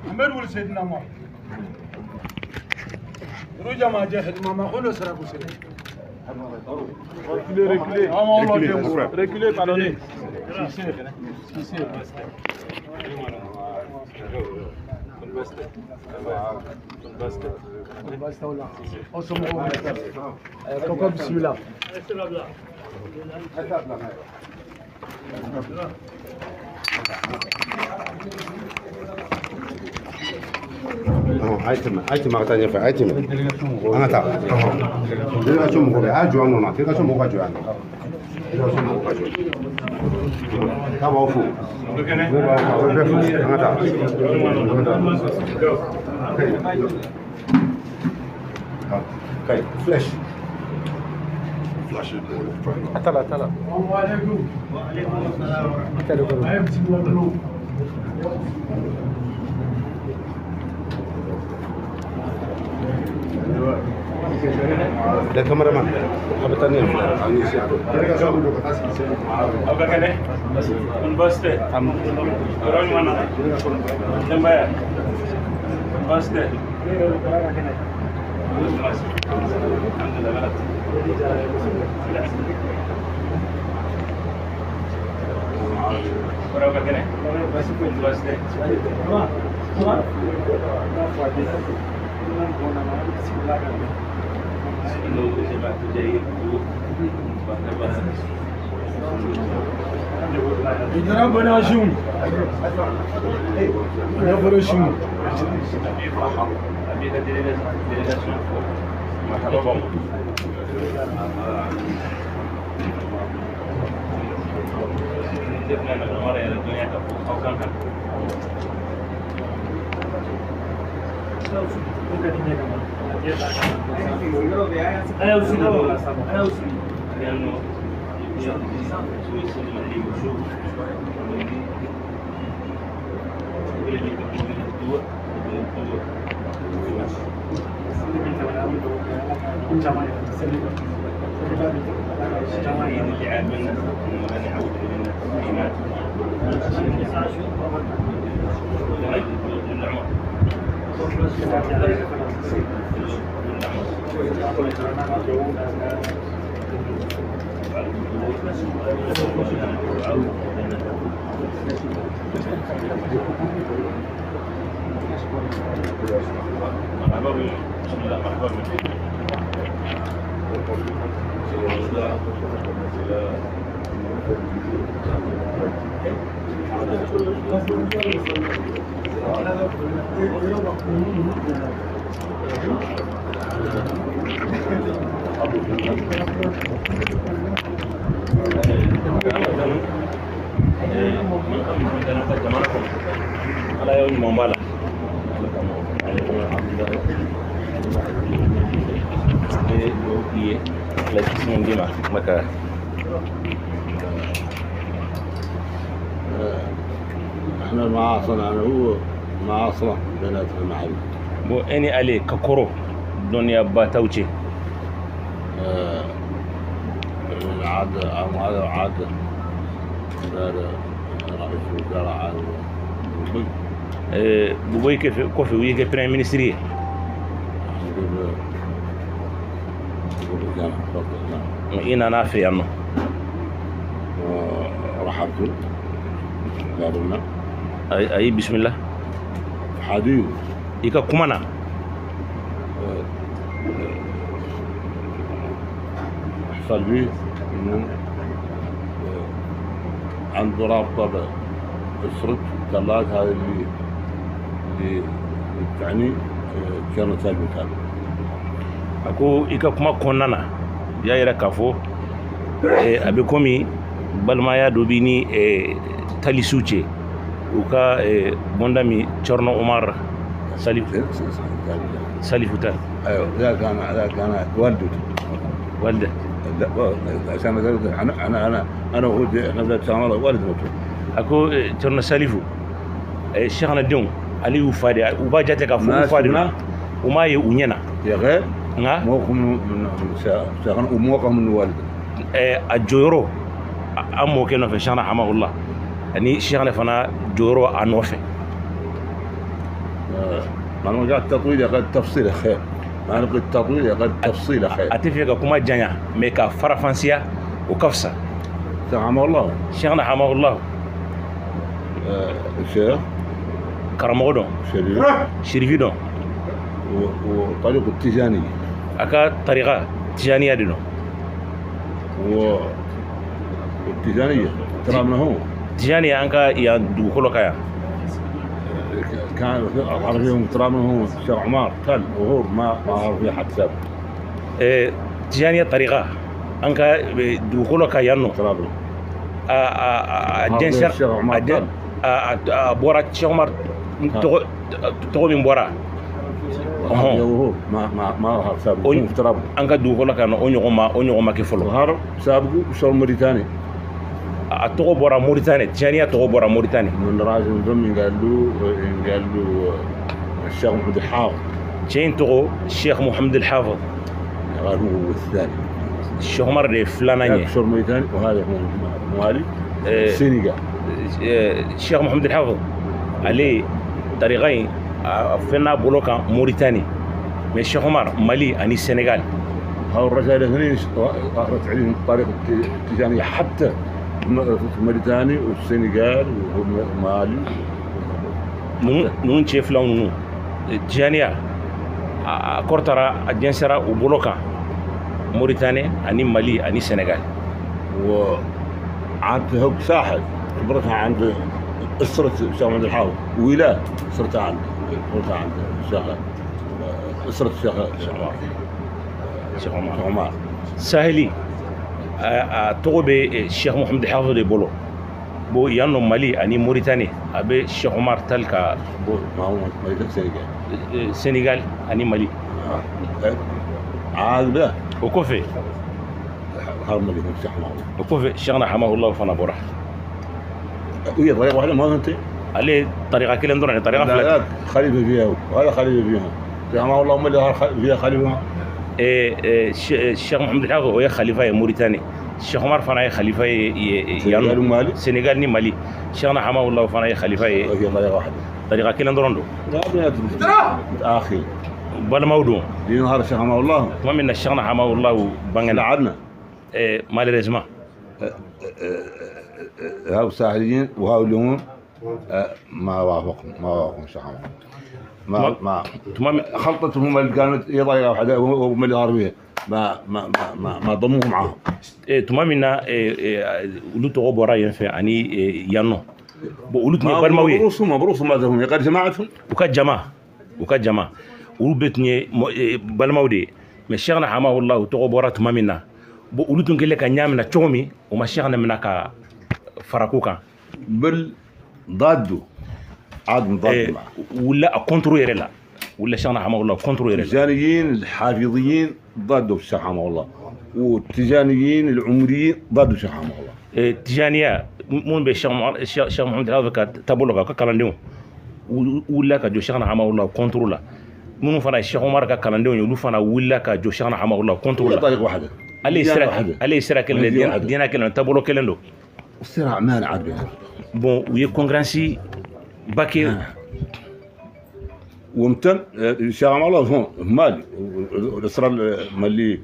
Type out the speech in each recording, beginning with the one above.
محمد ولد سيدنا عمر رجع ما جاهد ما خلص سرقوا سيدنا reculez, pardonnez. Aïtim Martania fait Aïtim. On attend. Délégation Moukobe, adjoint, non, délégation Moukobe. Délégation Moukobe. Ça va au fond. On attend. Ok, flèche. Attends là. ده كاميرا مان حبة تانية apa kene baste orang mana lembaya baste berapa kene baste ربنا شوم ربنا شوم ala yau ni mambala la kismin dima maka احنا معاصرنا هو معاصرة بنات المعلم bo eni ale kakoro dunya ba tauce العادة عادة عادة رئيس الوزراء عادة bugoy kofi wiyeke premier ministre ina na fe yanno رحبت قابلنا ay bismillah حديث ika kumana حصل بيه انه عنده رابطة بأسرة ثلاث هذه اللي تعني كانت المكان ako i ka kuma kɔnɔna na y'a yɛrɛ k'a fɔ a bɛ komi balimaya dɔ b'i ni talisiw cɛ u ka bɔnda min Corno Umar سالف تال. ايوه ذاك انا والده لا عشان انا وهو نبدا شغله والد موت اكو ترنا سالفو شيخنا ديون علي وفادي وباجاتك افو فادي وما يونينا يا غير ها موقع من شيخنا وموقع من والد الجورو امو كانوا في شيخنا حماه الله يعني شيخنا فانا جورو انوفي ما أنا قاعد تطويل قد تفصيل خير ما أنا قلت تطويل قد تفصيل خير أتفق كما جانيا ميكا فرنسيا وكفسة حماه الله شيخنا حماه الله الشيخ كرمودون شريفيدون وطريق التجاني أكا طريقة تجانية دينو والتجانية ترى من هو تجانية أنكا يا دوكولو كايا كان عرفيهم ترى من هو الشيخ عمار كان وهو ما عرف فيه حد سابق تجانية طريقة أنكا دوكولو كايا نو ترى جنسر الشيخ عمار بورا الشيخ عمار تقو من بورا وهو ما عرف سابق ترى أنكا دوكولو كايا أونيو ما كيفلو هارب سابقه شو موريتاني أتوقع برا موريتانيا تجانية أتوقع برا موريتانيا من راجل ضمن قال له الشيخ محمد الحافظ جين تقو الشيخ محمد الحافظ قال هو الثاني الشيخ عمر فلانانية شو موريتاني وهذا موالي السنغال الشيخ محمد الحافظ عليه طريقين فينا بلوكا موريتاني من الشيخ عمر مالي أني السنغال هاو الرجال الاثنين ظهرت عليهم الطريقة التجانية حتى موريتاني والسنغال ومالي نون شيف لون نون جانيا كورترا الجنسرا وبلوكا موريتاني اني مالي اني السنغال وعاد هوك ساحل خبرتها عند اسرة الشيخ محمد الحافظ ولاة اسرتها عند الشيخ اسرة الشيخ عمر ساهلي توبي الشيخ محمد الحافظ دي بولو بو يانو مالي اني موريتاني ابي الشيخ عمر تلكا بو ما هو السنغال اني مالي عاد ده وكوفي هرم اللي هو الشيخ عمر وكوفي شيخنا حماه الله فانا بروح وهي طريقه واحده ما انت عليه طريقه كده ندور طريقه لا خليفه فيها وهذا خليفه فيها يا حماه الله هم اللي فيها خليفه الشيخ محمد الحافظ هو خليفه موريتاني الشيخ عمر فانا خليفه يانو مالي سنغال ني مالي شيخنا حماه الله فانا خليفه هي طريقه واحده طريقه كده ندور اخي بلا موضوع دين هذا الشيخ حماه الله ما من الشيخنا حماه الله بانغنا عدنا مالريزما هاو الساحليين وهاو اليوم ما وافقهم الشيخ حماه ما خلطتهم اللي كانت هي طريقه واحده وهم اللي غاربيه ما ضموهم معاهم تمامنا ولو تو بورا ينفع اني يانو بولتني برموي مبروس ما لهم يقال جماعتهم وكجماعه ولبتني بالمودي مشيخنا حماه الله تو بورا تمامنا بولتن كله كنيامنا تشومي وما شيخنا منك فراكوكا بل ضادو عاد مضاد ولا كونترولير لا ولا شيخنا حماه الله كونترولير التجانيين الحافظيين ضدوا الشيخ حماه الله والتجانيين العمريين ضدوا الشيخ حماه الله تجانية مون بالشيخ محمد الحافظ تابولوكا كالانديو ولا كجو شيخنا حماه الله كونترولا منو فانا الشيخ عمر كالانديو يلو فانا ولا كجو شيخنا حماه الله كونترولا طريقه واحده علي استراك دينا كلن تابولو كلندو الصراع ما نعد بها بون وي كونغرانسي باكي ومتن الشيخ حماه الله هون مالي الاسرار مالي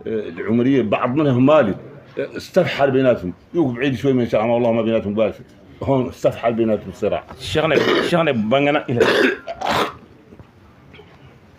العمريه بعض منهم مالي استفحل بيناتهم يوقف بعيد شوي من الشيخ حماه الله ما بيناتهم باسل هون استفحل بيناتهم الصراع شيخنا بانغنا